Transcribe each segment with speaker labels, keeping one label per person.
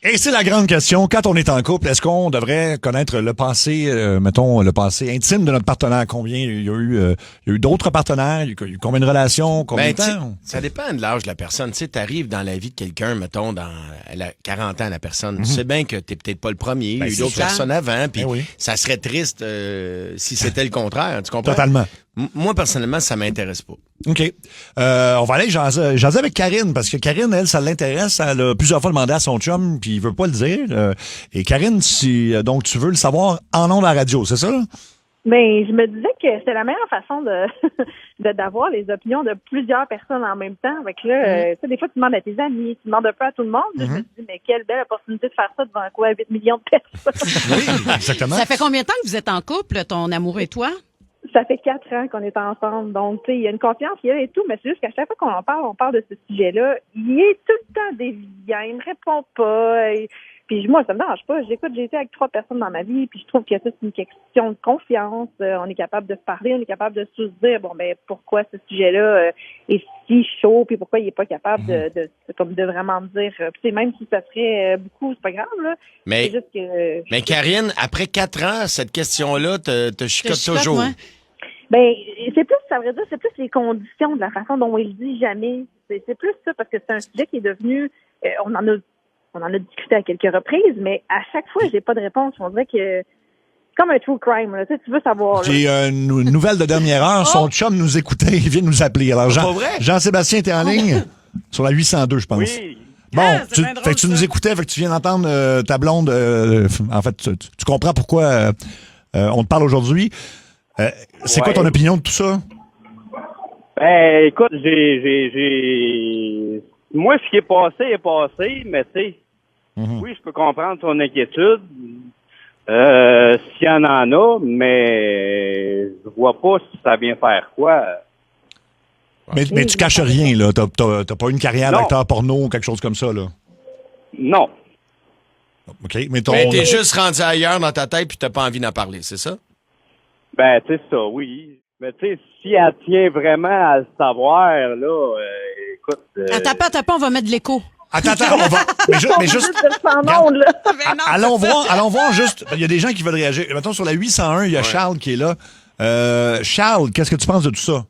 Speaker 1: Et c'est la grande question. Quand on est en couple, est-ce qu'on devrait connaître le passé, le passé intime de notre partenaire? Combien il y a eu d'autres partenaires? Il y a eu combien de relations? Combien de temps?
Speaker 2: Ça dépend de l'âge de la personne. Tu sais, t'arrives dans la vie de quelqu'un, mettons, elle a 40 ans, la personne. Tu sais bien que t'es peut-être pas le premier. Il y a eu d'autres personnes avant, puis ça serait triste si c'était le contraire. Tu comprends?
Speaker 1: Totalement.
Speaker 2: Moi, personnellement, ça m'intéresse pas.
Speaker 1: OK. On va aller jaser avec Karine, parce que Karine, elle, ça l'intéresse. Elle a plusieurs fois demandé à son chum, puis il veut pas le dire. Et Karine, donc tu veux le savoir en ondes à la radio, c'est ça?
Speaker 3: Mais je me disais que c'est la meilleure façon d'avoir les opinions de plusieurs personnes en même temps. Avec là, tu sais, des fois, tu demandes à tes amis, tu demandes un peu à tout le monde. Je me dis, mais quelle belle opportunité de faire ça devant 8 millions de personnes.
Speaker 1: Oui, exactement.
Speaker 4: Ça fait combien de temps que vous êtes en couple, ton amoureux et toi?
Speaker 3: Ça fait 4 ans qu'on est ensemble. Donc, tu sais, il y a une confiance qui est là et tout, mais c'est juste qu'à chaque fois qu'on en parle, on parle de ce sujet-là. Il est tout le temps déviant. Il me répond pas. Puis moi, ça me dérange pas. J'ai été avec 3 personnes dans ma vie, puis je trouve que ça, c'est une question de confiance. On est capable de se parler, on est capable de se dire, bon, ben, pourquoi ce sujet-là est si chaud, puis pourquoi il est pas capable de vraiment me dire, puis même si ça serait beaucoup, c'est pas grave, là.
Speaker 2: Mais,
Speaker 3: c'est juste que,
Speaker 2: mais Karine, après 4 ans, cette question-là te chicote toujours.
Speaker 4: Ouais.
Speaker 3: ben, c'est plus, ça veut dire, c'est plus les conditions de la façon dont il le dit jamais. C'est plus ça, parce que c'est un sujet qui est devenu, on en a discuté à quelques reprises, mais à chaque fois, j'ai pas de réponse. On dirait que comme un true crime, là. Tu sais, tu veux savoir.
Speaker 1: J'ai une nouvelle de dernière heure. Son chum nous écoutait. Il vient de nous appeler. Alors, Jean-Sébastien, t'es en ligne? Sur la 802, je pense.
Speaker 5: Oui.
Speaker 1: Bon,
Speaker 4: drôle,
Speaker 1: tu nous écoutais, fait que tu viens d'entendre ta blonde. En fait, tu comprends pourquoi on te parle aujourd'hui. C'est quoi ton opinion de tout ça?
Speaker 5: Ben, écoute, moi, ce qui est passé, mais tu sais, oui, je peux comprendre ton inquiétude. S'il y en a, mais je vois pas si ça vient faire quoi.
Speaker 1: Mais tu caches rien, là. T'as pas une carrière d'acteur porno ou quelque chose comme ça, là?
Speaker 5: Non.
Speaker 1: OK, mais
Speaker 2: Mais t'es juste rendu ailleurs dans ta tête puis t'as pas envie d'en parler, c'est ça?
Speaker 5: Ben, tu sais, ça, oui. Mais tu sais, si elle tient vraiment à le savoir, là, écoute...
Speaker 4: Attends pas, on va mettre de l'écho.
Speaker 1: Attends, on va... Mais juste... Allons voir juste... Il y a des gens qui veulent réagir. Mettons, sur la 801, il y a Charles qui est là. Charles, qu'est-ce que tu penses de tout ça?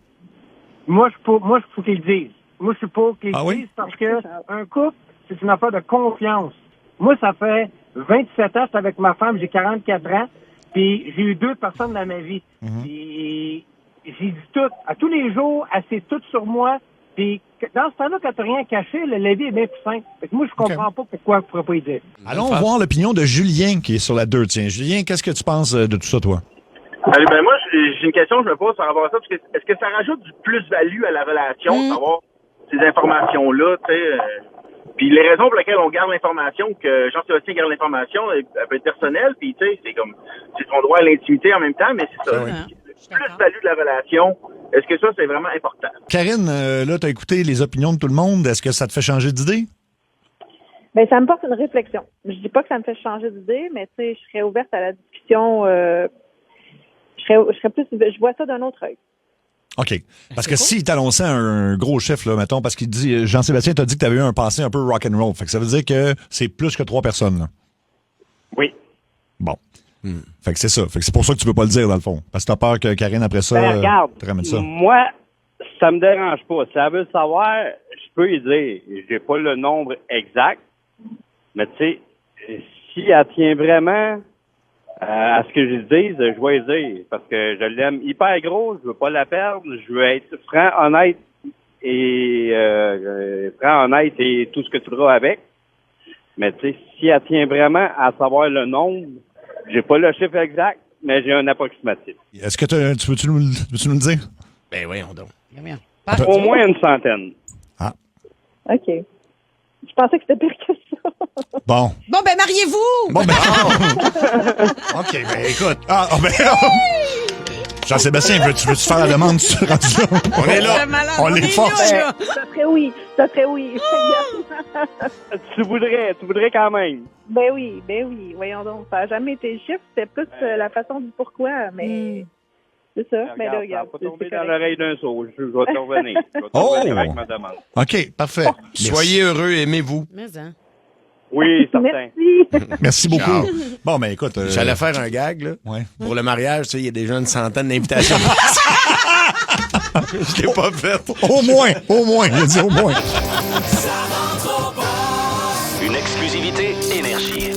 Speaker 6: Moi, je faut qu'ils le disent. Moi, je suis pas qu'ils le disent parce que un couple, c'est une affaire de confiance. Moi, ça fait 27 ans, j'étais avec ma femme, j'ai 44 ans, puis j'ai eu 2 personnes dans ma vie. Puis j'ai dit tout. À tous les jours, elle sait tout sur moi. Puis dans ce temps-là, quand t'as rien caché, la vie est bien plus simple. Fait que moi, je comprends pas pourquoi elle pourrait pas y dire.
Speaker 1: Allons voir l'opinion de Julien qui est sur la 2. Tiens, Julien, qu'est-ce que tu penses de tout ça, toi?
Speaker 7: Ben moi, j'ai une question que je me pose par rapport à ça. Parce que est-ce que ça rajoute du plus-value à la relation, savoir ces informations-là, tu sais? Puis les raisons pour lesquelles on garde l'information, que Jean-Sébastien garde l'information, elle peut être personnelle, puis tu sais, c'est comme, c'est son droit à l'intimité en même temps, mais c'est ça. Le plus-value de la relation, est-ce que ça, c'est vraiment important?
Speaker 1: Karine, là, t'as écouté les opinions de tout le monde. Est-ce que ça te fait changer d'idée?
Speaker 3: Ben, ça me porte une réflexion. Je dis pas que ça me fait changer d'idée, mais tu sais, je serais ouverte à la discussion. Je serais plus, je vois ça d'un autre œil.
Speaker 1: OK. Parce que s'il t'annonçait un gros chiffre, là, mettons, parce qu'il dit, Jean-Sébastien t'a dit que t'avais eu un passé un peu rock'n'roll. Fait que ça veut dire que c'est plus que 3 personnes, là.
Speaker 5: Oui.
Speaker 1: Bon. Fait que c'est ça. Fait que c'est pour ça que tu peux pas le dire, dans le fond. Parce que t'as peur que Karine, après ça,
Speaker 5: regarde,
Speaker 1: te ramène ça.
Speaker 5: moi, ça me dérange pas. Si elle veut le savoir, je peux y dire. J'ai pas le nombre exact, mais tu sais, si elle tient vraiment à ce que je dise, je vais y dire. Parce que je l'aime hyper gros, je veux pas la perdre, je veux être franc, honnête et tout ce que tu voudras avec. Mais tu sais, si elle tient vraiment à savoir le nombre, j'ai pas le chiffre exact, mais j'ai un approximatif.
Speaker 1: Est-ce que tu veux-tu nous le dire?
Speaker 2: Ben voyons donc.
Speaker 5: Au moins une centaine.
Speaker 1: Ah.
Speaker 3: OK. Je pensais que c'était pire que ça.
Speaker 1: Bon.
Speaker 4: Bon, ben, mariez-vous!
Speaker 1: Bon, ben, OK, ben, écoute. Jean-Sébastien, veux-tu faire la demande sur Radio? On est là. On les force.
Speaker 3: Ça serait oui.
Speaker 5: Tu voudrais quand même.
Speaker 3: Ben oui. Voyons donc. Ça n'a jamais été le chiffre. C'était plus la façon du pourquoi, mais c'est ça. Mais là, regarde.
Speaker 5: Ça va pas tomber dans l'oreille d'un saut. Je vais te revenir. Je vais te revenir avec ma demande.
Speaker 1: OK, parfait.
Speaker 2: Soyez heureux, aimez-vous.
Speaker 4: Mais, hein.
Speaker 5: Oui, certain.
Speaker 3: Merci.
Speaker 1: Merci beaucoup.
Speaker 2: Ciao.
Speaker 1: Bon, ben écoute...
Speaker 2: J'allais faire un gag, là.
Speaker 1: Ouais.
Speaker 2: Pour le mariage, tu sais, il y a déjà une centaine d'invitations. Je l'ai pas fait.
Speaker 1: Au moins, il a dit au moins.
Speaker 8: Une exclusivité Énergie.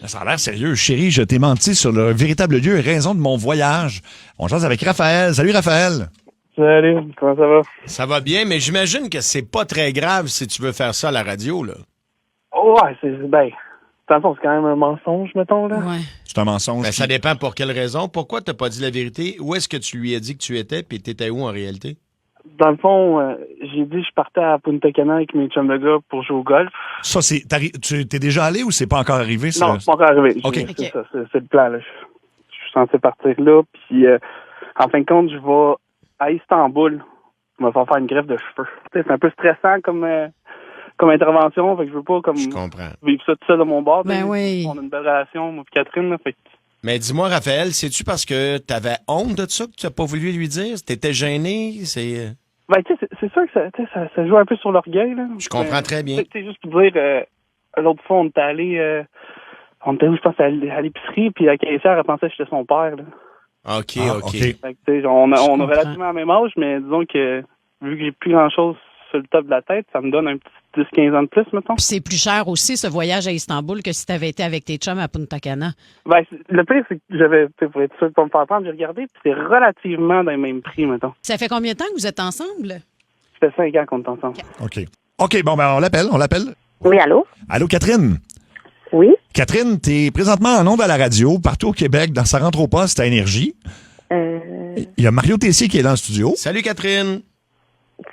Speaker 1: Ça a l'air sérieux. Chérie, je t'ai menti sur le véritable lieu et raison de mon voyage. On jase avec Raphaël. Salut, Raphaël.
Speaker 5: Salut, comment ça va?
Speaker 2: Ça va bien, mais j'imagine que c'est pas très grave si tu veux faire ça à la radio, là.
Speaker 5: Ouais, dans le fond, c'est quand même un mensonge, mettons, là.
Speaker 4: Ouais.
Speaker 1: C'est un mensonge.
Speaker 2: Ben, ça dépend pour quelle raison. Pourquoi t'as pas dit la vérité? Où est-ce que tu lui as dit que tu étais, puis t'étais où en réalité?
Speaker 5: Dans le fond, j'ai dit que je partais à Punta Cana avec mes chums de gars pour jouer au golf.
Speaker 1: Ça, tu t'es déjà allé ou c'est pas encore arrivé? Ça?
Speaker 5: Non, c'est pas encore arrivé.
Speaker 1: OK.
Speaker 5: C'est ça, c'est le plan, là. Je suis censé partir là, puis en fin de compte, je vais à Istanbul. Je vais faire une greffe de cheveux. Tu sais, c'est un peu stressant comme intervention, fait que je veux pas
Speaker 2: Je comprends.
Speaker 5: vivre ça tout seul à mon bord.
Speaker 4: Ben
Speaker 5: tu sais.
Speaker 4: oui.
Speaker 5: On a une belle relation, moi et Catherine, là, fait que
Speaker 2: Mais dis-moi, Raphaël, c'est-tu parce que t'avais honte de ça que tu n'as pas voulu lui dire? T'étais gêné?
Speaker 5: ben, tu sais, c'est sûr que ça joue un peu sur l'orgueil, là.
Speaker 2: Je comprends très bien.
Speaker 5: Tu sais, juste pour dire, l'autre fois, on était allé, je pense, à l'épicerie, puis la caissière, elle pensait que j'étais son père, là.
Speaker 2: OK.
Speaker 5: Fait que, tu sais, on a relativement la même âge, mais disons que, vu que j'ai plus grand-chose sur le top de la tête, ça me donne un petit 10-15 ans de plus, mettons.
Speaker 4: Puis c'est plus cher aussi, ce voyage à Istanbul, que si tu avais été avec tes chums à Punta Cana.
Speaker 5: Ben, le pire, c'est que j'avais, pour être sûr de pas me faire prendre, j'ai regardé, puis c'est relativement dans les mêmes prix, mettons.
Speaker 4: Ça fait combien de temps que vous êtes ensemble?
Speaker 5: Ça fait 5 ans qu'on est ensemble.
Speaker 1: OK, bon, ben on l'appelle.
Speaker 3: Oui, allô?
Speaker 1: Allô, Catherine?
Speaker 3: Oui?
Speaker 1: Catherine, t'es présentement en ondes à la radio, partout au Québec, dans sa rentre au poste à Énergie. Il y a Mario Tessier qui est dans le studio.
Speaker 2: Salut, Catherine.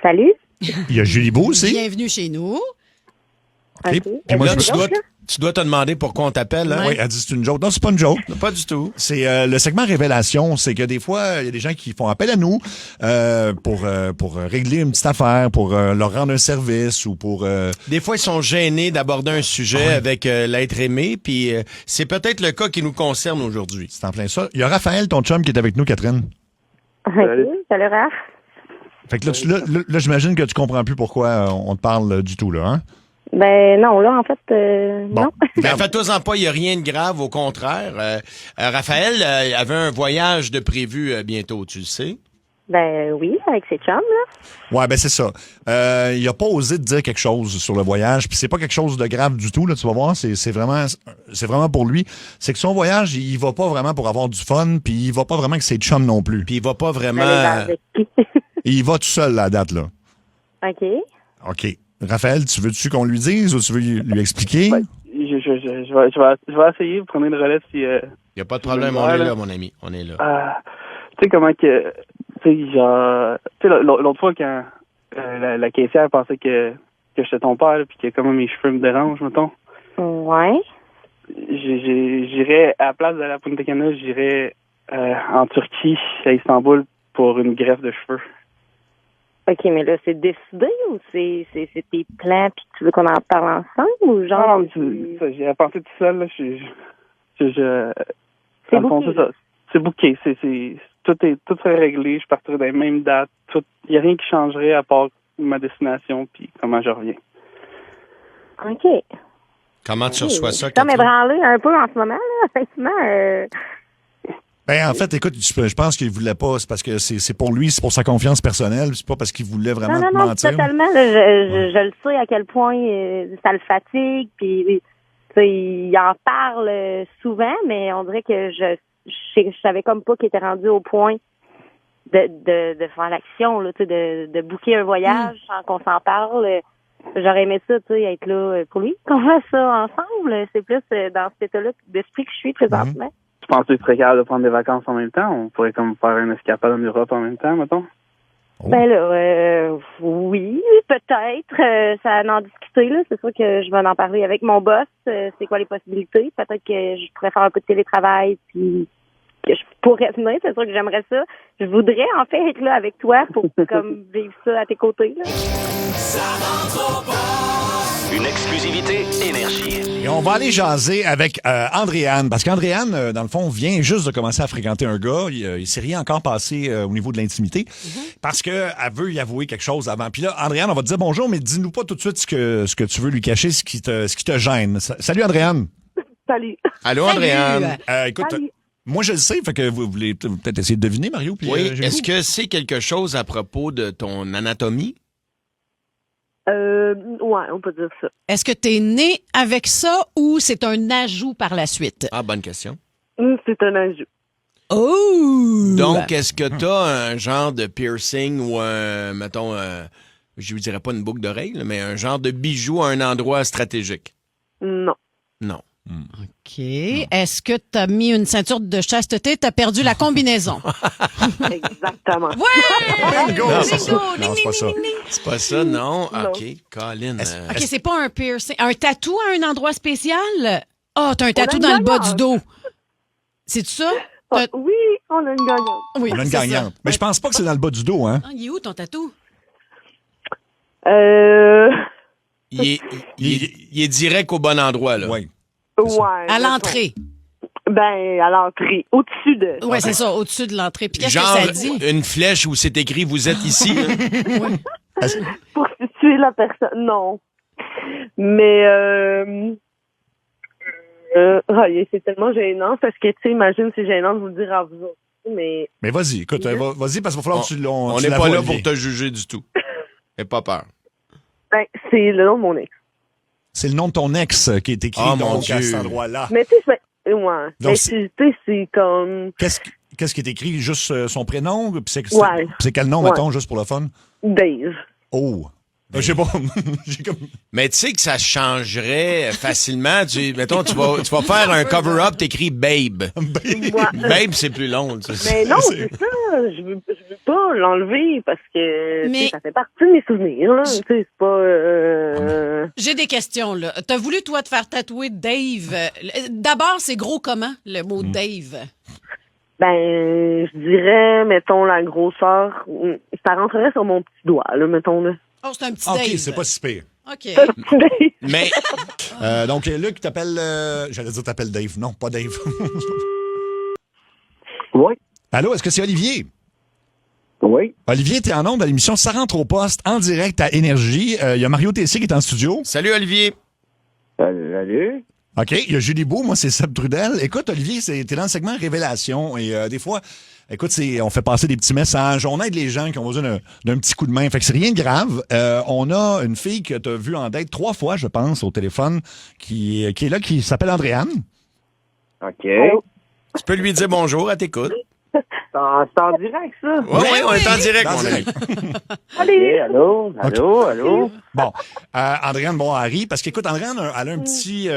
Speaker 3: Salut?
Speaker 1: Il y a Julie Beau aussi.
Speaker 4: Bienvenue chez nous.
Speaker 1: OK.
Speaker 3: OK.
Speaker 1: Puis moi,
Speaker 2: Là,
Speaker 1: je
Speaker 2: tu dois te demander pourquoi on t'appelle, hein?
Speaker 1: Oui, elle dit c'est une joke. Non, c'est pas une joke.
Speaker 2: Pas du tout.
Speaker 1: C'est le segment révélation. C'est que des fois, il y a des gens qui font appel à nous pour régler une petite affaire, pour leur rendre un service ou pour...
Speaker 2: Des fois, ils sont gênés d'aborder un sujet avec l'être aimé, puis c'est peut-être le cas qui nous concerne aujourd'hui.
Speaker 1: C'est en plein ça. Il y a Raphaël, ton chum, qui est avec nous, Catherine.
Speaker 3: OK. Salut, Raph.
Speaker 1: Fait que là, j'imagine que tu comprends plus pourquoi on te parle du tout, là, hein?
Speaker 3: Ben, non, là, en fait, non.
Speaker 2: Ben, fais-toi-en pas, il n'y a rien de grave, au contraire. Raphaël avait un voyage de prévu bientôt, tu le sais.
Speaker 3: Ben, oui, avec ses chums, là.
Speaker 1: Ouais, ben c'est ça. Il a pas osé te dire quelque chose sur le voyage, puis c'est pas quelque chose de grave du tout, là, tu vas voir, c'est vraiment pour lui. C'est que son voyage, il va pas vraiment pour avoir du fun, puis il va pas vraiment avec ses chums non plus.
Speaker 2: Puis il va pas vraiment...
Speaker 3: Avec qui?
Speaker 1: Il va tout seul, la date, là.
Speaker 3: OK.
Speaker 1: OK. Raphaël, tu veux-tu qu'on lui dise ou tu veux lui expliquer?
Speaker 5: Ben, je vais essayer, vous prenez le relais si...
Speaker 2: Il n'y a pas de problème, on est là, mon ami, on est là.
Speaker 5: Tu sais comment que... Tu sais, genre... Tu sais, l'autre fois, quand la caissière pensait que j'étais ton père, puis que comment mes cheveux me dérangent, mettons.
Speaker 3: Ouais.
Speaker 5: J'irais, à la place d'aller à Punta Cana, j'irais en Turquie, à Istanbul, pour une greffe de cheveux.
Speaker 3: OK, mais là, c'est décidé ou c'est tes plans puis tu veux qu'on en parle ensemble ou genre...
Speaker 5: Non, j'ai pensé tout seul, là.
Speaker 3: C'est booké.
Speaker 5: C'est booké. Tout serait réglé. Je partirais dans les mêmes dates. Il n'y a rien qui changerait à part ma destination puis comment je reviens.
Speaker 3: OK.
Speaker 2: Comment tu reçois ça,
Speaker 3: Ça
Speaker 2: Catherine?
Speaker 3: m'ébranlé un peu en ce moment, là. Effectivement,
Speaker 1: Ben, en fait, écoute, je pense qu'il voulait pas, c'est parce que c'est pour lui, c'est pour sa confiance personnelle, c'est pas parce qu'il voulait vraiment te
Speaker 3: non,
Speaker 1: mentir.
Speaker 3: totalement. Là, je le sais à quel point ça le fatigue, puis il en parle souvent, mais on dirait que je savais comme pas qu'il était rendu au point de faire l'action, là, de booker un voyage sans qu'on s'en parle. J'aurais aimé ça, être là pour lui. Qu'on fasse ça ensemble. C'est plus dans cet état-là d'esprit que je suis présentement.
Speaker 5: Tu penses que tu serais capable de prendre des vacances en même temps? On pourrait comme faire une escapade en Europe en même temps, mettons?
Speaker 1: Oh.
Speaker 3: Ben là, oui, peut-être. Ça en discuter, là. C'est sûr que je vais en parler avec mon boss. C'est quoi les possibilités? Peut-être que je pourrais faire un peu de télétravail, puis que je pourrais venir, c'est sûr que j'aimerais ça. Je voudrais en fait être là avec toi pour comme vivre ça à tes côtés. Là.
Speaker 8: Une exclusivité Énergie.
Speaker 1: Et on va aller jaser avec Andréane, parce qu'Andréane, dans le fond, vient juste de commencer à fréquenter un gars. Il s'est rien encore passé au niveau de l'intimité, parce qu'elle veut y avouer quelque chose avant. Puis là, Andréane, on va te dire bonjour, mais dis-nous pas tout de suite ce que tu veux lui cacher, ce qui te gêne. Salut, Andréane.
Speaker 3: Salut.
Speaker 2: Allô, Andréane.
Speaker 1: Écoute,
Speaker 3: Salut.
Speaker 1: moi, je le sais, fait que vous voulez peut-être essayer de deviner, Mario. Puis,
Speaker 2: Oui, est-ce que c'est quelque chose à propos de ton anatomie?
Speaker 3: Ouais, on peut dire ça.
Speaker 4: Est-ce que tu es né avec ça ou c'est un ajout par la suite?
Speaker 2: Ah, bonne question.
Speaker 3: C'est un ajout.
Speaker 4: Oh!
Speaker 2: Donc, est-ce que tu as un genre de piercing ou un, mettons, je ne dirais pas une boucle d'oreille, là, mais un genre de bijou à un endroit stratégique?
Speaker 3: Non.
Speaker 2: Non.
Speaker 4: OK. Est-ce que tu as mis une ceinture de chasteté? Tu as perdu la combinaison.
Speaker 3: Exactement.
Speaker 4: Ouais!
Speaker 1: Bingo!
Speaker 2: Non,
Speaker 1: c'est
Speaker 2: c'est
Speaker 1: ça. Non, c'est pas ça.
Speaker 2: C'est pas ça, non?
Speaker 3: Non.
Speaker 2: OK, Colin.
Speaker 4: OK, c'est pas un piercing. Un tatou à un endroit spécial? Ah, t'as un tatou
Speaker 3: a
Speaker 4: dans
Speaker 3: une
Speaker 4: le bas
Speaker 3: gagnante.
Speaker 4: du dos. C'est-tu ça?
Speaker 3: Ah, oui, on a une gagnante.
Speaker 4: Oui,
Speaker 1: On a une
Speaker 4: c'est ça.
Speaker 1: gagnante. Mais je pense pas que c'est dans le bas du dos, hein?
Speaker 4: Ah, il est où ton tatou?
Speaker 2: Il est direct au bon endroit, là.
Speaker 1: Oui.
Speaker 3: Ouais.
Speaker 4: À l'entrée.
Speaker 3: Ben, à l'entrée. Au-dessus de.
Speaker 4: Oui, c'est ça, au-dessus de l'entrée. Puis qu'est-ce
Speaker 2: Genre,
Speaker 4: que ça dit?
Speaker 2: une flèche où c'est écrit « Vous êtes ici ».
Speaker 3: Pour situer la personne. Non. Mais, c'est tellement gênant parce que, tu sais, imagine, c'est gênant de vous le dire à vous autres. Mais
Speaker 1: vas-y, écoute, vas-y, parce qu'il va falloir que tu
Speaker 2: On n'est pas là pour te juger du tout. N'aie pas peur.
Speaker 3: ben, c'est le nom de mon ex.
Speaker 1: C'est le nom de ton ex qui est écrit
Speaker 2: Oh, mon
Speaker 1: donc, à
Speaker 2: Dieu.
Speaker 1: cet endroit-là.
Speaker 3: Mais tu sais, ouais.
Speaker 1: Donc,
Speaker 3: Mais tu sais, c'est comme
Speaker 1: Qu'est-ce qui est écrit? Juste son prénom? Puis
Speaker 3: Ouais.
Speaker 1: c'est quel nom,
Speaker 3: Ouais.
Speaker 1: mettons, juste pour le fun?
Speaker 3: Dave.
Speaker 1: Oh! Je sais pas. J'ai comme...
Speaker 2: Mais tu sais que ça changerait facilement. Mettons, tu vas faire un cover-up, t'écris « Babe ». Babe, c'est plus long. Tu sais.
Speaker 3: Mais non, c'est ça. Je veux pas l'enlever parce que tu sais,
Speaker 4: Mais-
Speaker 3: ça fait partie de mes souvenirs. Là. Tu sais, c'est pas.
Speaker 4: J'ai des questions, là. T'as voulu, toi, te faire tatouer Dave. D'abord, c'est gros comment, le mot Dave?
Speaker 3: Ben, je dirais, mettons, la grosseur. Ça rentrerait sur mon petit doigt, là, mettons. Là.
Speaker 4: Oh, c'est un petit
Speaker 1: OK,
Speaker 4: Dave.
Speaker 1: c'est pas si pire.
Speaker 4: OK.
Speaker 2: Mais
Speaker 1: Donc, Luc t'appelle... J'allais dire t'appelles Dave. Non, pas Dave.
Speaker 6: Oui.
Speaker 1: Allô, est-ce que c'est Olivier?
Speaker 6: Oui.
Speaker 1: Olivier, t'es en ondes à l'émission Ça rentre au poste, en direct à Énergie. Il y a Mario Tessier qui est en studio.
Speaker 2: salut, Olivier.
Speaker 6: Salut.
Speaker 1: OK, il y a Julie Beau, moi c'est Seb Trudel. Écoute, Olivier, t'es dans le segment Révélation et des fois, écoute, on fait passer des petits messages, on aide les gens qui ont besoin d'un petit coup de main. Fait que c'est rien de grave. On a une fille que tu as vue en date 3 fois, je pense, au téléphone, qui est là, qui s'appelle Andréane.
Speaker 6: OK.
Speaker 2: Tu peux lui dire bonjour, à t'écoute.
Speaker 6: C'est en direct, ça?
Speaker 2: Oui, on est en direct,
Speaker 1: Dans
Speaker 2: mon
Speaker 1: le-
Speaker 2: ami.
Speaker 6: Allez. Allô?
Speaker 1: Bon, Andréane, Harry, parce qu'écoute, Andréane, elle a un petit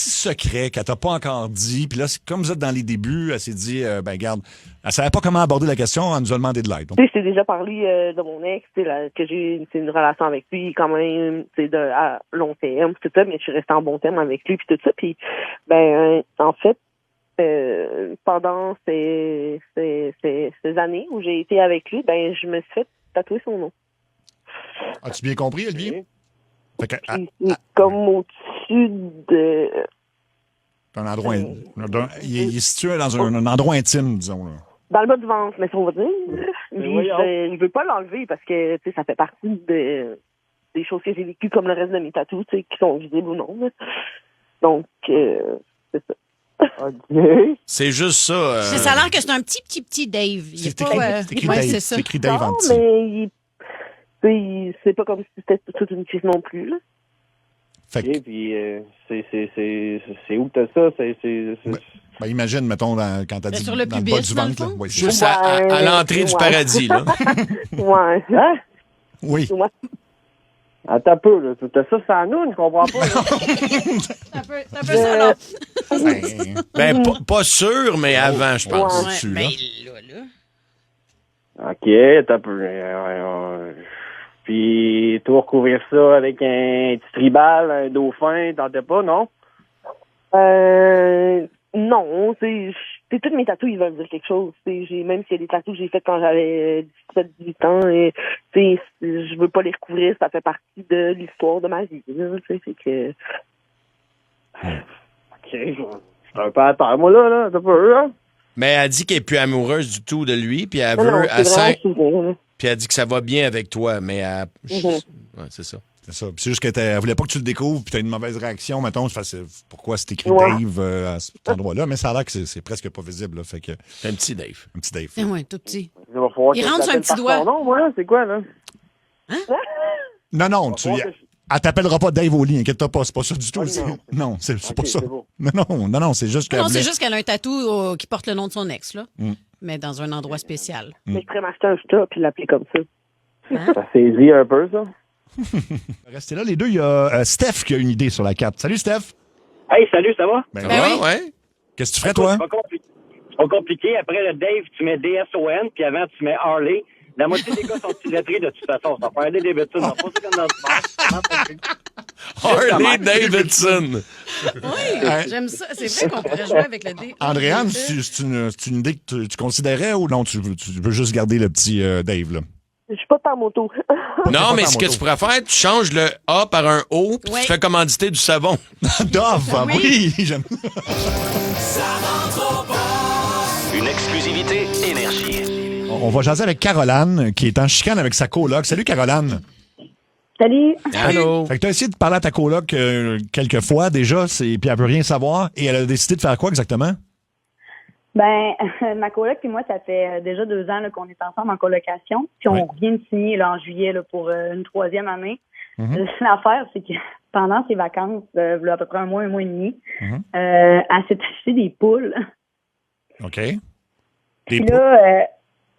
Speaker 1: secret qu'elle t'a pas encore dit. Puis là, comme vous êtes dans les débuts, elle s'est dit, garde, elle savait pas comment aborder la question, elle nous a demandé de l'aide. Donc,
Speaker 3: Tu sais, je t'ai déjà parlé de mon ex, tu sais, que j'ai une relation avec lui quand même, tu sais, à long terme, tout ça, mais je suis restée en bon terme avec lui, puis tout ça. Puis, en fait, pendant ces années où j'ai été avec lui, je me suis fait tatouer son nom.
Speaker 1: as-tu bien compris, Olivier? Fait que,
Speaker 3: Puis, comme au-dessus de...
Speaker 1: un endroit, il est situé dans un endroit intime, disons. Là.
Speaker 3: Dans le bas du ventre, mais ça, on va dire. Puis,
Speaker 6: voyons.
Speaker 3: je veux pas l'enlever parce que, tu sais, ça fait partie des choses que j'ai vécues comme le reste de mes tatous, tu sais, qui sont visibles ou non. Là. Donc, c'est ça.
Speaker 6: OK.
Speaker 2: C'est juste ça.
Speaker 4: Ça a l'air que c'est un petit Dave. Il est
Speaker 1: C'est
Speaker 4: pas,
Speaker 1: écrit
Speaker 4: ouais,
Speaker 1: Dave.
Speaker 4: c'est ça.
Speaker 1: C'est écrit Dave en
Speaker 3: Non,
Speaker 1: dessous.
Speaker 3: mais c'est pas comme si c'était toute une cuisse non plus, là.
Speaker 1: Fait que,
Speaker 6: OK, puis c'est où t'as ça? C'est
Speaker 1: imagine, mettons, quand t'as dit
Speaker 4: Sur le
Speaker 1: dans le
Speaker 4: pubis,
Speaker 1: bas du
Speaker 4: dans le
Speaker 1: ventre. Là.
Speaker 4: fond?
Speaker 1: Oui, c'est
Speaker 2: Juste
Speaker 1: ça.
Speaker 2: à l'entrée du
Speaker 3: Ouais.
Speaker 2: paradis, là.
Speaker 3: Ouais. Hein?
Speaker 1: Oui.
Speaker 3: Ouais.
Speaker 6: Attends un peu, là. T'as ça sans nous, je comprends pas. Là.
Speaker 4: C'est un peu ça, là.
Speaker 1: Ben,
Speaker 2: Pas sûr, mais avant, je pense.
Speaker 3: Ouais.
Speaker 1: au-dessus,
Speaker 4: mais
Speaker 1: là.
Speaker 4: là.
Speaker 6: OK, t'as un peu. Puis, tout recouvrir ça avec un petit tribal, un dauphin, t'entends pas, non?
Speaker 3: Non, toutes mes tatous, ils veulent dire quelque chose. Même s'il y a des tatous que j'ai fait quand j'avais 17-18 ans, et je veux pas les recouvrir, ça fait partie de l'histoire de ma vie. C'est que... OK, je suis un peu à terre, moi, là, t'as peur, hein?
Speaker 2: Mais elle dit qu'elle est plus amoureuse du tout de lui, puis elle
Speaker 3: Non,
Speaker 2: veut...
Speaker 3: souvent.
Speaker 2: Puis elle dit que ça va bien avec toi, mais ouais, c'est ça.
Speaker 1: C'est ça. Puis c'est juste qu'elle voulait pas que tu le découvres, puis tu as une mauvaise réaction, mettons. Pourquoi c'est écrit Dave à cet endroit-là? Mais ça a l'air que c'est presque pas visible. Là, fait que...
Speaker 2: C'est un petit Dave.
Speaker 1: Un petit Dave.
Speaker 4: Oui, tout petit.
Speaker 3: Il va falloir
Speaker 4: Il
Speaker 3: que
Speaker 4: rentre
Speaker 3: je
Speaker 4: sur un petit
Speaker 3: l'appelle par
Speaker 4: doigt.
Speaker 3: son nom, moi, c'est quoi, là?
Speaker 1: Non, elle t'appellera pas Dave au lit, inquiète-toi pas, c'est pas ça du tout. Non, c'est pas ça.
Speaker 3: c'est beau.
Speaker 1: Non, c'est juste qu'elle
Speaker 4: Non,
Speaker 1: voulait...
Speaker 4: c'est juste qu'elle a un tatou qui porte le nom de son ex, là. Mais dans un endroit spécial.
Speaker 3: Mais je pourrais m'acheter un chat puis l'appeler comme ça.
Speaker 4: Hein?
Speaker 3: Ça saisit un peu, ça.
Speaker 1: Restez là, les deux. Il y a Steph qui a une idée sur la carte. Salut, Steph.
Speaker 7: Hey, salut, ça va?
Speaker 1: Ben
Speaker 4: oui.
Speaker 2: Ouais.
Speaker 1: Qu'est-ce que tu ferais, toi?
Speaker 7: C'est pas compliqué. Après le Dave, tu mets DSON, puis avant, tu mets Harley. La moitié des gars sont illettrés de toute façon. Ça fait un Davidson. On pas ça comme dans le
Speaker 2: Harley Davidson.
Speaker 4: Oui, j'aime ça. C'est vrai qu'on pourrait jouer avec le dé.
Speaker 1: Andréane, c'est une idée que tu considérais ou non? Tu veux juste garder le petit Dave, là?
Speaker 3: Je suis pas par moto.
Speaker 2: Non, mais ce que tu pourrais faire, tu changes le A par un O, puis tu te fais commanditer du savon.
Speaker 1: Dove, oui, j'aime.
Speaker 8: Une exclusivité Énergie.
Speaker 1: On va jaser avec Caroline, qui est en chicane avec sa coloc. Salut, Caroline.
Speaker 3: Salut.
Speaker 2: Allô?
Speaker 1: Fait que t'as essayé de parler à ta coloc quelques fois déjà, puis elle veut rien savoir, et elle a décidé de faire quoi exactement?
Speaker 9: Ben, ma coloc et moi, ça fait déjà 2 ans là, qu'on est ensemble en colocation. Puis on vient de signer là, en juillet là, pour une 3e année. L'affaire, c'est que pendant ses vacances, il y a à peu près un mois et demi, elle s'est acheté des poules.
Speaker 1: OK.
Speaker 9: Puis là,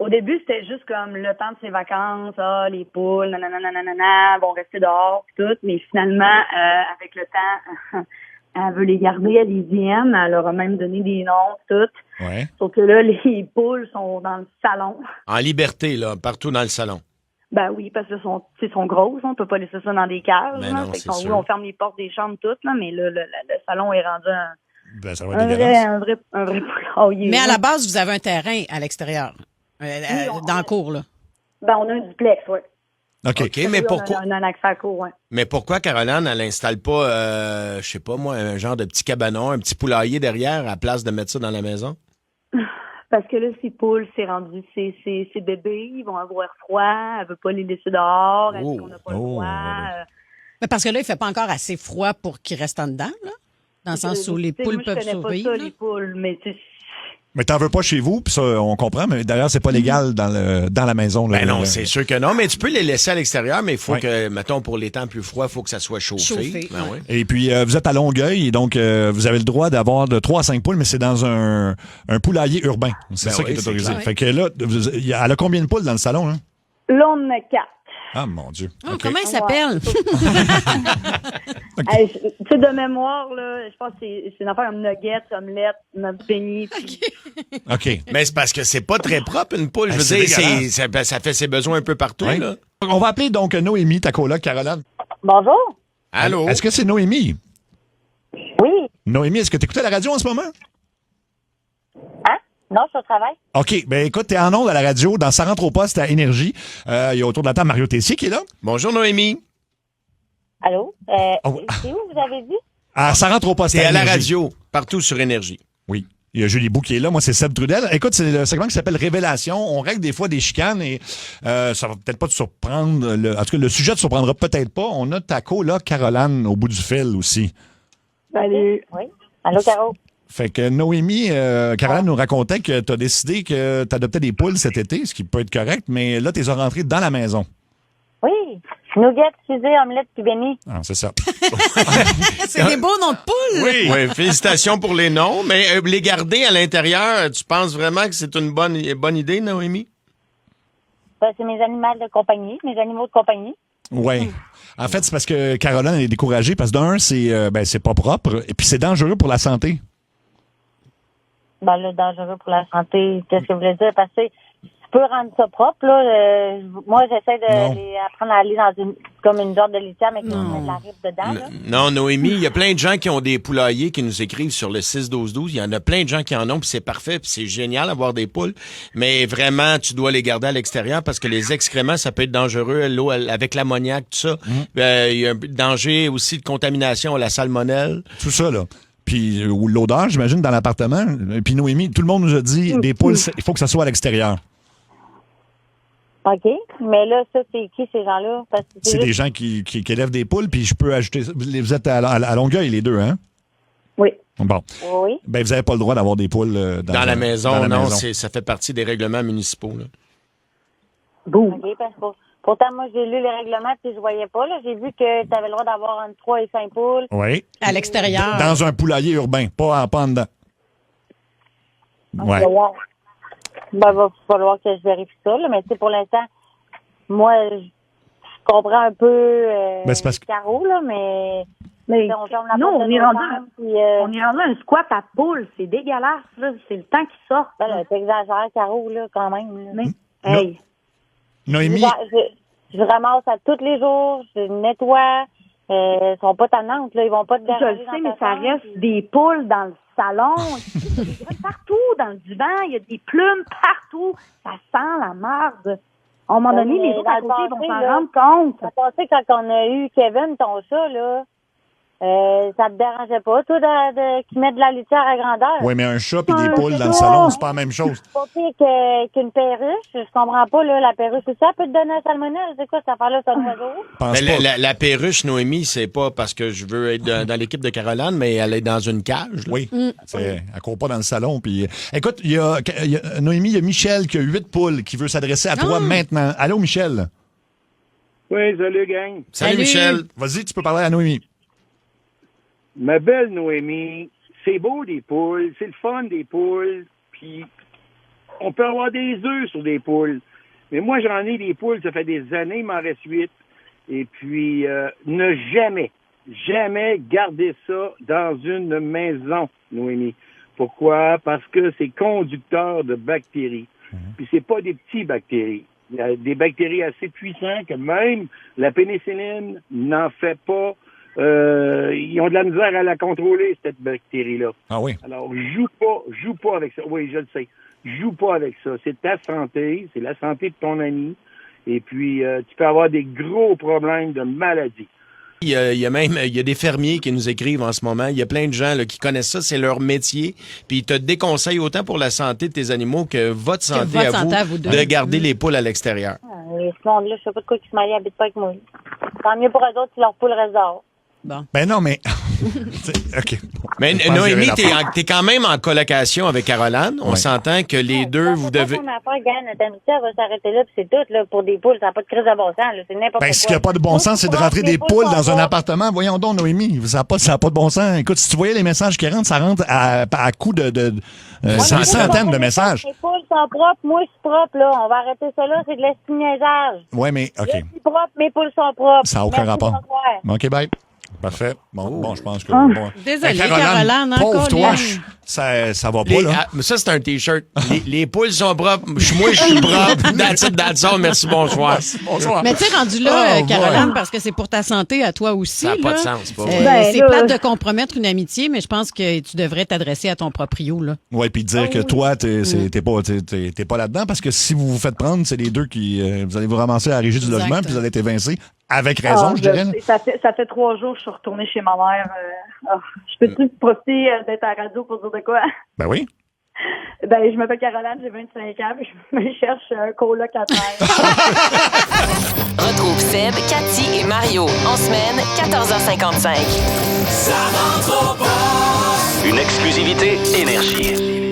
Speaker 9: au début, c'était juste comme le temps de ses vacances, les poules, nanana, vont rester dehors, pis tout. Mais finalement, avec le temps, elle veut les garder, elle les aime, elle leur a même donné des noms, tout.
Speaker 1: Ouais.
Speaker 9: Sauf que là, les poules sont dans le salon.
Speaker 2: En liberté, là, partout dans le salon.
Speaker 9: Ben oui, parce que sont grosses, on peut pas laisser ça dans des cages.
Speaker 2: Ben non, c'est sûr.
Speaker 9: Oui, on ferme les portes des chambres toutes, là, mais là, le salon est rendu
Speaker 1: ça va être
Speaker 9: un vrai poulailler.
Speaker 4: Mais à la base, vous avez un terrain à l'extérieur, dans le cours, là.
Speaker 9: Ben, on a un duplex, oui.
Speaker 1: OK,
Speaker 2: mais
Speaker 9: Oui,
Speaker 2: pourquoi...
Speaker 9: On a un accès à cour, oui.
Speaker 2: Mais pourquoi Caroline, elle installe pas, je sais pas moi, un genre de petit cabanon, un petit poulailler derrière, à la place de mettre ça dans la maison?
Speaker 9: Parce que là, ces poules, c'est rendu, c'est bébés, ils vont avoir froid, elle veut pas les laisser dehors, elle dit qu'on n'a pas le droit.
Speaker 4: Mais parce que là, il fait pas encore assez froid pour qu'ils restent en dedans, là? Dans le sens où les poules peuvent survivre.
Speaker 9: Pas ça, les poules, mais
Speaker 1: Mais t'en veux pas chez vous, puis ça, on comprend, mais d'ailleurs, c'est pas légal dans la maison. Là,
Speaker 2: ben non, c'est sûr que non, mais tu peux les laisser à l'extérieur, mais il faut que, mettons, pour les temps plus froids, il faut que ça soit chauffé. Ben oui.
Speaker 1: Et puis, vous êtes à Longueuil, et donc, vous avez le droit d'avoir de 3 à 5 poules, mais c'est dans un poulailler urbain. C'est ça qui est autorisé. Fait que là, elle a combien de poules dans le salon, là?
Speaker 9: Là, on en a 4.
Speaker 1: Ah, mon Dieu.
Speaker 4: Oh, comment il s'appelle?
Speaker 9: Hey, tu sais, de mémoire, là, je pense que c'est une affaire comme nuggets, omelette, beignet.
Speaker 1: OK.
Speaker 2: Mais c'est parce que c'est pas très propre, une poule. Je veux dire, ça fait ses besoins un peu partout, là.
Speaker 1: On va appeler donc Noémie, ta coloc, Caroline.
Speaker 9: Bonjour.
Speaker 2: Allô?
Speaker 1: Est-ce que c'est Noémie?
Speaker 9: Oui.
Speaker 1: Noémie, est-ce que tu écoutes la radio en ce moment?
Speaker 9: Hein? Non, je suis au travail.
Speaker 1: OK. Ben écoute, t'es en ondes à la radio, dans Ça rentre au poste à Énergie. Il y a autour de la table Mario Tessier qui est là.
Speaker 2: Bonjour, Noémie.
Speaker 9: Allô? C'est où vous avez dit?
Speaker 1: Ah, Ça rentre au poste
Speaker 2: C'est
Speaker 1: à
Speaker 2: à la
Speaker 1: Énergie.
Speaker 2: radio, partout sur Énergie.
Speaker 1: Oui. Il y a Julie Bou qui est là. Moi, c'est Seb Trudel. Écoute, c'est le segment qui s'appelle Révélation. On règle des fois des chicanes et ça va peut-être pas te surprendre. En tout cas, le sujet te surprendra peut-être pas. On a ta là, Caroline, au bout du fil aussi.
Speaker 9: Salut. Oui. Allô, Caro?
Speaker 1: Fait que Noémie, Caroline nous racontait que tu as décidé que tu adoptais des poules cet été, ce qui peut être correct, mais là, tu les as rentrées dans la maison.
Speaker 9: Oui. Nuggets, fusée, omelette, puis béni.
Speaker 1: Ah, c'est ça.
Speaker 4: C'est des beaux noms de poules!
Speaker 2: Oui, félicitations pour les noms, mais les garder à l'intérieur, tu penses vraiment que c'est une bonne idée, Noémie?
Speaker 9: Ben, c'est mes animaux de compagnie, mes animaux de compagnie.
Speaker 1: Oui. En fait, c'est parce que Caroline est découragée, parce que d'un, c'est pas propre, et puis c'est dangereux pour la santé.
Speaker 9: Ben là, dangereux pour la santé, qu'est-ce que vous voulez dire? Parce que c'est
Speaker 10: peux rendre ça propre, là. Moi, j'essaie de les apprendre à aller dans comme une sorte de litière, mais qui met de la rive dedans, là.
Speaker 2: Non, Noémie, il y a plein de gens qui ont des poulaillers qui nous écrivent sur le 6-12-12. Il y en a plein de gens qui en ont, puis c'est parfait, puis c'est génial d'avoir des poules. Mais vraiment, tu dois les garder à l'extérieur parce que les excréments, ça peut être dangereux. L'eau, avec l'ammoniac, tout ça. Il y a un danger aussi de contamination à la salmonelle.
Speaker 1: Tout ça, là. Puis l'odeur, j'imagine, dans l'appartement. Puis Noémie, tout le monde nous a dit, des poules, il faut que ça soit à l'extérieur.
Speaker 10: OK. Mais là, ça, c'est qui, ces gens-là? Parce que
Speaker 1: c'est des gens qui élèvent des poules, puis je peux ajouter ça. Vous êtes à Longueuil, les deux, hein?
Speaker 9: Oui.
Speaker 1: Bon.
Speaker 10: Oui.
Speaker 1: Ben, vous n'avez pas le droit d'avoir des poules
Speaker 2: dans la maison. Non, ça fait partie des règlements municipaux, là.
Speaker 9: Boum.
Speaker 10: OK, parce que pourtant, moi, j'ai lu les règlements puis je voyais pas. Là. J'ai vu que tu avais le droit d'avoir entre 3 et 5 poules.
Speaker 1: Oui.
Speaker 4: À l'extérieur.
Speaker 1: Dans un poulailler urbain, pas en dedans.
Speaker 10: Ouais. Ben, va falloir que je vérifie ça. Là. Mais tu sais, pour l'instant, moi, je comprends un peu
Speaker 1: c'est parce que...
Speaker 10: Caro, là, mais
Speaker 9: nous, on est rendu un squat à poules. C'est dégueulasse, là. C'est le temps qui sort.
Speaker 10: Ben, là, t'exagères, Caro, là, quand même. Là.
Speaker 9: Mais, hey.
Speaker 1: Noémie.
Speaker 10: Je ramasse à tous les jours, je nettoie. Ils sont pas tannantes, là. Ils vont pas te déranger.
Speaker 9: Je le sais, mais ça reste des poules dans le salon. Il y a des graines partout, dans le divan. Il y a des plumes partout. Ça sent la marde. À un moment donné, les autres à côté vont s'en rendre compte.
Speaker 10: Ça passait quand on a eu Kevin, ton chat, là. Ça te dérangeait pas, toi, qu'ils mettent de la litière à grandeur?
Speaker 1: Oui, mais un chat et des poules dans le salon, c'est pas la même chose.
Speaker 10: C'est pas pire qu'une perruche. Je comprends pas, là, la perruche. Ça peut te donner la salmonelle. C'est quoi cette affaire-là, c'est un oiseau?
Speaker 2: La perruche, Noémie, c'est pas parce que je veux être dans l'équipe de Caroline, mais elle est dans une cage. Là.
Speaker 1: Oui. Elle court pas dans le salon. Puis, écoute, Noémie, il y a Michel qui a 8 poules qui veut s'adresser à toi maintenant. Allô, Michel?
Speaker 11: Oui, salut, gang.
Speaker 2: Salut, Michel.
Speaker 1: Vas-y, tu peux parler à Noémie.
Speaker 11: Ma belle Noémie, c'est beau des poules, c'est le fun des poules, puis on peut avoir des œufs sur des poules. Mais moi, j'en ai des poules, ça fait des années, il m'en reste 8. Et puis, ne jamais garder ça dans une maison, Noémie. Pourquoi? Parce que c'est conducteur de bactéries. Puis c'est pas des petits bactéries. Il y a des bactéries assez puissantes que même la pénicilline n'en fait pas. Ils ont de la misère à la contrôler, cette bactérie-là.
Speaker 1: Ah oui?
Speaker 11: Alors, joue pas avec ça. Oui, je le sais. Joue pas avec ça. C'est ta santé, c'est la santé de ton ami. Et puis, tu peux avoir des gros problèmes de maladie.
Speaker 2: Il y a des fermiers qui nous écrivent en ce moment. Il y a plein de gens là, qui connaissent ça, c'est leur métier. Puis ils te déconseillent autant pour la santé de tes animaux que votre santé à vous de garder les poules à l'extérieur.
Speaker 10: Ce monde-là, je sais pas de quoi qu'ils se marient, habitent pas avec moi. Tant mieux pour eux autres si leurs poules restent dehors.
Speaker 4: Bon.
Speaker 1: Ben non, mais... OK.
Speaker 2: Mais Noémie, t'es quand même en colocation avec Caroline. On s'entend que les deux, vous devez...
Speaker 10: Notre amitié, elle va s'arrêter là, puis c'est tout, là, pour des poules. Ça n'a pas de crise de bon sens, là. C'est n'importe quoi.
Speaker 1: Ce qui n'a pas de bon sens, c'est de rentrer des poules dans un appartement. Voyons donc, Noémie, ça n'a pas de bon sens. Écoute, si tu voyais les messages qui rentrent, ça rentre à coup de centaines de messages.
Speaker 10: Les poules sont propres, moi, je suis propre, là. On va arrêter ça là, c'est de l'espignage.
Speaker 1: Oui, mais, OK.
Speaker 10: Je suis propre, mes poules sont propres.
Speaker 1: Ça n'a aucun rapport. OK, bye. Parfait. Bon, je pense que...
Speaker 4: Désolé, Caroline,
Speaker 1: pauvre toi, ça va pas, là.
Speaker 2: Ça, c'est un T-shirt. Les poules sont propres. Moi, je suis propre. That's all. Merci, bonsoir.
Speaker 4: Mais tu sais, rendu là, Caroline, parce que c'est pour ta santé à toi aussi.
Speaker 2: Ça n'a pas de sens, pas
Speaker 4: c'est plate de compromettre une amitié, mais je pense que tu devrais t'adresser à ton proprio, là.
Speaker 1: Oui, puis dire que toi, t'es pas là-dedans, parce que si vous vous faites prendre, c'est les deux qui... vous allez vous ramasser à la régie du logement, puis vous allez être évincés. Avec raison, je dirais.
Speaker 9: Ça fait 3 jours que je suis retournée chez ma mère. Je peux-tu profiter d'être à la radio pour dire de quoi?
Speaker 1: Ben oui.
Speaker 9: Ben, je m'appelle Caroline, j'ai 25 ans, puis je me cherche un colocataire.
Speaker 12: Retrouve Seb, Cathy et Mario en semaine, 14h55.
Speaker 8: Ça rentre au poste. Une exclusivité Énergie.